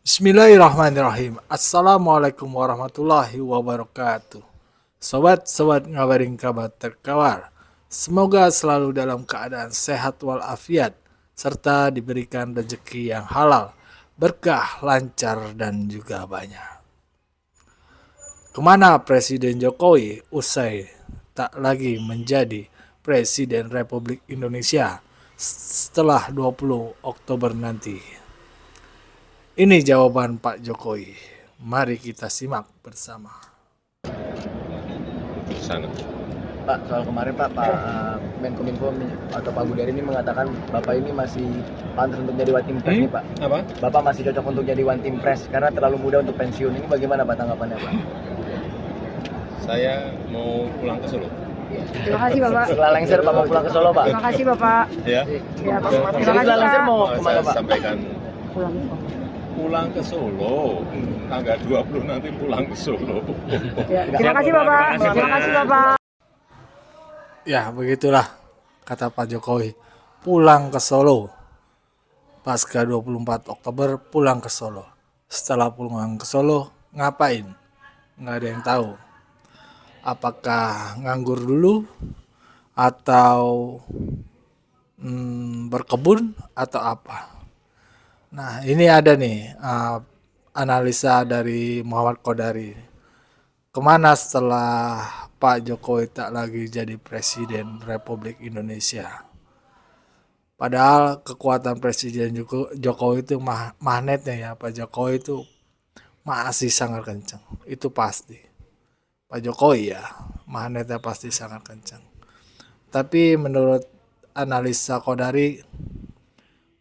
Bismillahirrahmanirrahim. Assalamualaikum warahmatullahi wabarakatuh. Sobat-sobat ngabaring kabar terkawar. Semoga selalu dalam keadaan sehat walafiat serta diberikan rezeki yang halal, berkah, lancar dan juga banyak. Kemana Presiden Jokowi usai tak lagi menjadi Presiden Republik Indonesia setelah 20 Oktober nanti? Ini jawaban Pak Jokowi. Mari kita simak bersama. Sana. Pak, soal kemarin Menkominfo atau Pak Budari ini mengatakan Bapak ini masih pantas untuk jadi one team press nih Pak. Apa? Bapak masih cocok untuk jadi one team press karena terlalu muda untuk pensiun. Ini bagaimana Pak tanggapannya Pak? Saya mau pulang ke Solo. Terima kasih Bapak. Setelah lengser Bapak pulang ke Solo Pak. Terima kasih Bapak. Ya. Ya, Pak. Terima kasih Setelah lengser Pak. mau Saya kemana Pak? sampaikan Pulang pulang ke ke Solo. Solo. Tanggal 20 nanti pulang ke Solo. Ya, terima kasih Bapak. Terima kasih Bapak. Ya, begitulah kata Pak Jokowi. Pulang ke Solo. Pasca 24 Oktober pulang ke Solo. Setelah pulang ke Solo, ngapain? Nggak ada yang tahu. Apakah nganggur dulu atau berkebun atau apa? Nah, ini ada nih analisa dari Muhammad Qodari. Kemana setelah Pak Jokowi tak lagi jadi Presiden Republik Indonesia? Padahal kekuatan Presiden Jokowi itu magnetnya ya, Pak Jokowi itu masih sangat kencang. Itu pasti. Pak Jokowi ya, magnetnya pasti sangat kencang. Tapi menurut analisa Qodari,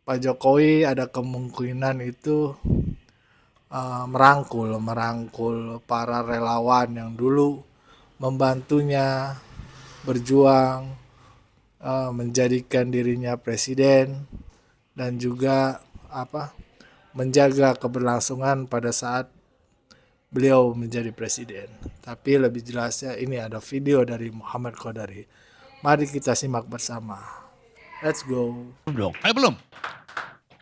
Pak Jokowi ada kemungkinan itu merangkul para relawan yang dulu membantunya berjuang menjadikan dirinya presiden dan juga menjaga keberlangsungan pada saat beliau menjadi presiden. Tapi lebih jelasnya ini ada video dari Muhammad Qodari. Mari kita simak bersama. Let's go. Belum.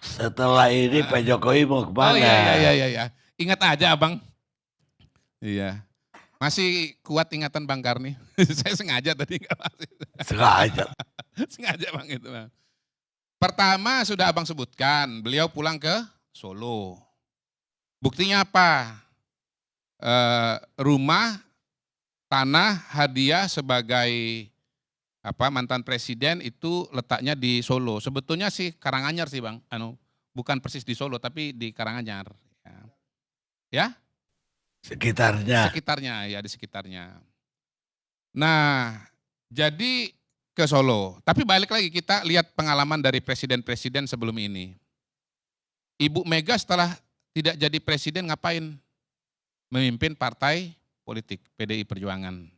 Setelah ini Pak Jokowi mau kemana? Oh iya. Ingat aja abang. Iya. Masih kuat ingatan Bang Karni. Saya sengaja tadi nggak masih. Sengaja. Sengaja Bang itu Bang. Pertama sudah abang sebutkan, beliau pulang ke Solo. Buktinya apa? Rumah, tanah, hadiah sebagai mantan presiden itu letaknya di Solo. Sebetulnya sih Karanganyar sih Bang, bukan persis di Solo tapi di Karanganyar. Ya? Sekitarnya. Sekitarnya ya, di sekitarnya. Nah, jadi ke Solo. Tapi balik lagi kita lihat pengalaman dari presiden-presiden sebelum ini. Ibu Mega setelah tidak jadi presiden ngapain? Memimpin partai politik PDI Perjuangan.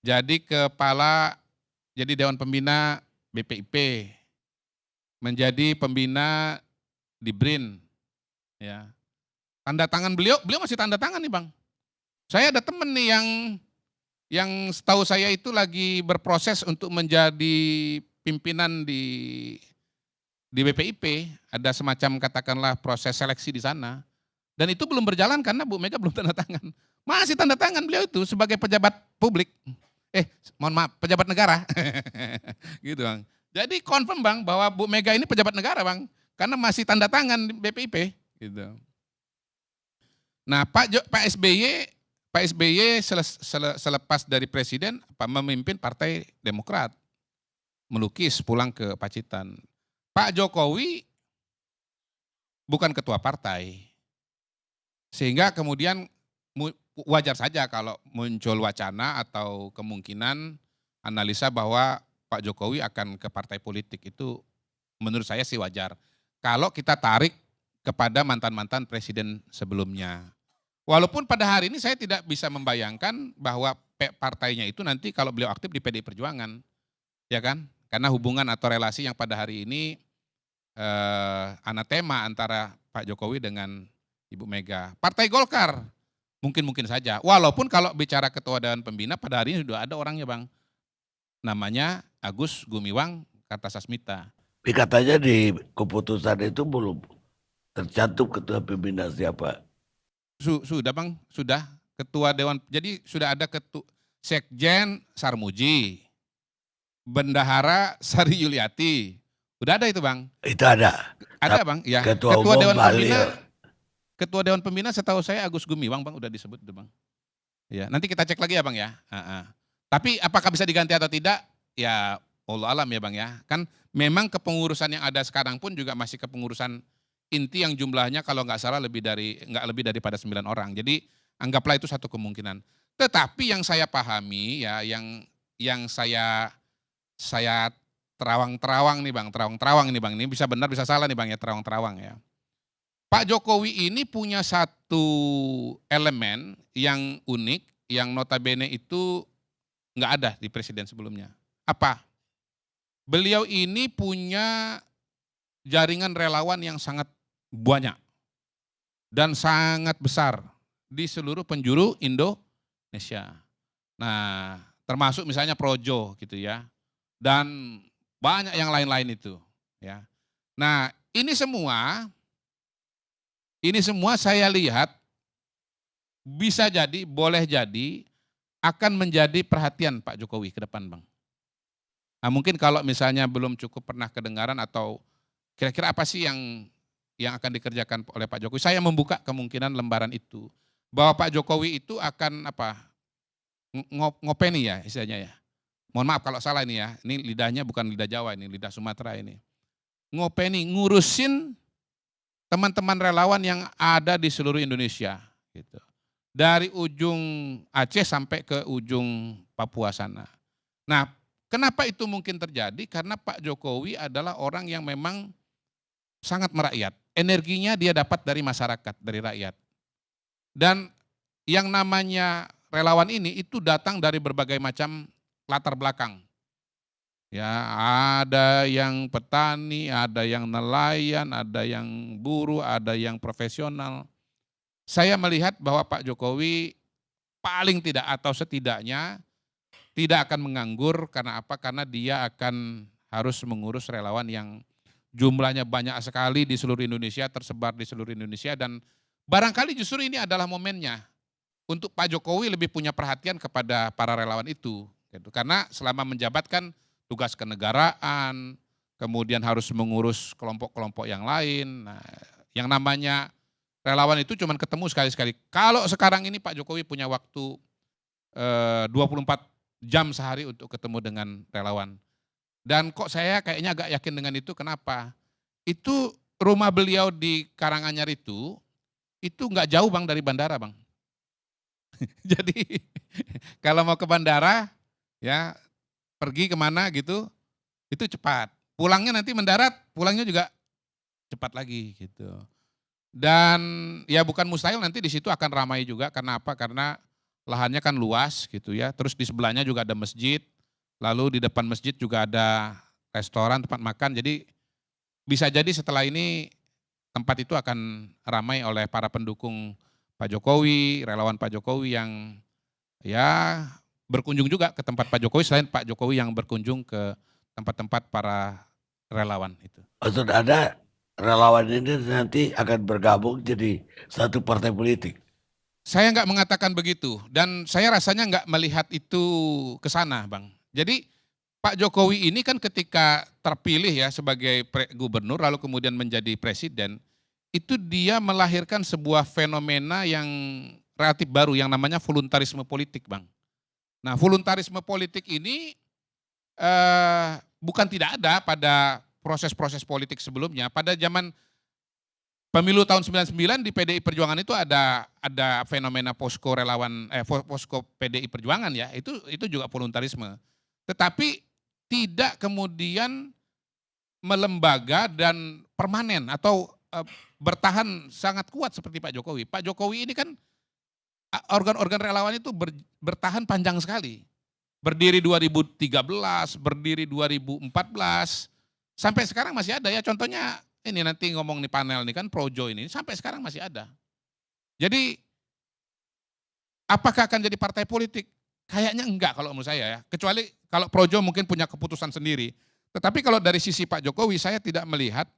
Jadi jadi Dewan Pembina BPIP, menjadi pembina di BRIN, ya. Tanda tangan beliau masih tanda tangan nih Bang. Saya ada temen nih yang setahu saya itu lagi berproses untuk menjadi pimpinan di BPIP, ada semacam katakanlah proses seleksi di sana. Dan itu belum berjalan karena Bu Mega belum tanda tangan. Masih tanda tangan beliau itu sebagai pejabat publik. Mohon maaf, pejabat negara. Gitu Bang. Jadi confirm Bang bahwa Bu Mega ini pejabat negara Bang. Karena masih tanda tangan di BPIP. Gitu. Nah Pak SBY selepas dari presiden memimpin Partai Demokrat. Melukis pulang ke Pacitan. Pak Jokowi bukan ketua partai. Sehingga kemudian wajar saja kalau muncul wacana atau kemungkinan analisa bahwa Pak Jokowi akan ke partai politik itu menurut saya sih wajar. Kalau kita tarik kepada mantan-mantan presiden sebelumnya. Walaupun pada hari ini saya tidak bisa membayangkan bahwa partainya itu nanti kalau beliau aktif di PDI Perjuangan. Ya kan? Karena hubungan atau relasi yang pada hari ini anatema antara Pak Jokowi dengan Ibu Mega. Partai Golkar mungkin saja. Walaupun kalau bicara ketua Dewan Pembina pada hari ini sudah ada orangnya Bang. Namanya Agus Gumiwang Kartasasmita. Katanya di keputusan itu belum tercantum ketua pembina siapa? Sudah Bang, sudah ketua dewan. Jadi sudah ada Sekjen Sarmuji, Bendahara Sari Yuliati. Udah ada itu Bang. Itu ada. Ada Bang, ya. Ketua umum Dewan Bali. Pembina. Ketua Dewan Pembina setahu saya Agus Gumiwang Bang, udah disebut itu Bang. Ya, nanti kita cek lagi ya Bang ya. Tapi apakah bisa diganti atau tidak? Ya Allah alam ya Bang ya. Kan memang kepengurusan yang ada sekarang pun juga masih kepengurusan inti yang jumlahnya kalau nggak salah nggak lebih daripada 9 orang. Jadi anggaplah itu satu kemungkinan. Tetapi yang saya pahami ya, yang saya terawang-terawang nih Bang, terawang-terawang ini Bang, ini bisa benar bisa salah nih Bang ya, terawang-terawang ya. Pak Jokowi ini punya satu elemen yang unik, yang notabene itu nggak ada di presiden sebelumnya. Apa? Beliau ini punya jaringan relawan yang sangat banyak dan sangat besar di seluruh penjuru Indonesia. Nah, termasuk misalnya Projo gitu ya. Dan banyak yang lain-lain itu, ya. Nah, ini semua saya lihat bisa jadi, boleh jadi akan menjadi perhatian Pak Jokowi ke depan, Bang. Nah, mungkin kalau misalnya belum cukup pernah kedengaran atau kira-kira apa sih yang akan dikerjakan oleh Pak Jokowi? Saya membuka kemungkinan lembaran itu. Bahwa Pak Jokowi itu akan ngopeni ya istilahnya ya. Mohon maaf kalau salah ini ya. Ini lidahnya bukan lidah Jawa ini, lidah Sumatera ini. Ngopeni, ngurusin teman-teman relawan yang ada di seluruh Indonesia. Gitu. Dari ujung Aceh sampai ke ujung Papua sana. Nah, kenapa itu mungkin terjadi? Karena Pak Jokowi adalah orang yang memang sangat merakyat. Energinya dia dapat dari masyarakat, dari rakyat. Dan yang namanya relawan ini itu datang dari berbagai macam latar belakang. Ya, ada yang petani, ada yang nelayan, ada yang buruh, ada yang profesional. Saya melihat bahwa Pak Jokowi paling tidak atau setidaknya tidak akan menganggur karena apa? Karena dia akan harus mengurus relawan yang jumlahnya banyak sekali di seluruh Indonesia, tersebar di seluruh Indonesia dan barangkali justru ini adalah momennya untuk Pak Jokowi lebih punya perhatian kepada para relawan itu. Gitu. Karena selama menjabat kan tugas kenegaraan, kemudian harus mengurus kelompok-kelompok yang lain. Nah, yang namanya relawan itu cuma ketemu sekali-sekali. Kalau sekarang ini Pak Jokowi punya waktu 24 jam sehari untuk ketemu dengan relawan. Dan kok saya kayaknya agak yakin dengan itu, kenapa? Itu rumah beliau di Karanganyar itu nggak jauh Bang dari bandara Bang. Jadi kalau mau ke bandara, ya pergi kemana gitu, itu cepat. Pulangnya nanti mendarat, pulangnya juga cepat lagi gitu. Dan ya bukan mustahil nanti di situ akan ramai juga, karena apa? Karena lahannya kan luas gitu ya, terus di sebelahnya juga ada masjid, lalu di depan masjid juga ada restoran, tempat makan, jadi bisa jadi setelah ini tempat itu akan ramai oleh para pendukung Pak Jokowi, relawan Pak Jokowi yang ya berkunjung juga ke tempat Pak Jokowi, selain Pak Jokowi yang berkunjung ke tempat-tempat para relawan itu. Maksud Anda relawan ini nanti akan bergabung jadi satu partai politik? Saya nggak mengatakan begitu dan saya rasanya nggak melihat itu ke sana Bang. Jadi Pak Jokowi ini kan ketika terpilih ya sebagai gubernur lalu kemudian menjadi presiden, itu dia melahirkan sebuah fenomena yang relatif baru yang namanya voluntarisme politik Bang. Nah voluntarisme politik ini bukan tidak ada pada proses-proses politik sebelumnya. Pada zaman pemilu tahun 99 di PDI Perjuangan itu ada fenomena posko relawan posko PDI Perjuangan ya. Itu juga voluntarisme. Tetapi tidak kemudian melembaga dan permanen atau bertahan sangat kuat seperti Pak Jokowi. Pak Jokowi ini kan organ-organ relawan itu bertahan panjang sekali. Berdiri 2013, berdiri 2014, sampai sekarang masih ada ya. Contohnya ini nanti ngomong nih panel nih kan Projo ini sampai sekarang masih ada. Jadi apakah akan jadi partai politik? Kayaknya enggak kalau menurut saya ya. Kecuali kalau Projo mungkin punya keputusan sendiri. Tetapi kalau dari sisi Pak Jokowi saya tidak melihat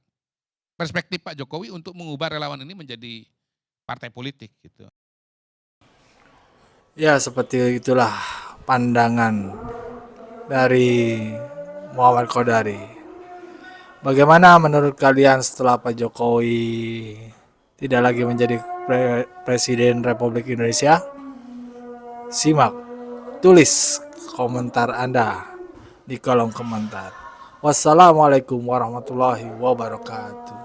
perspektif Pak Jokowi untuk mengubah relawan ini menjadi partai politik gitu. Ya, seperti itulah pandangan dari Muhammad Qodari. Bagaimana menurut kalian setelah Pak Jokowi tidak lagi menjadi Presiden Republik Indonesia? Simak, tulis komentar Anda di kolom komentar. Wassalamualaikum warahmatullahi wabarakatuh.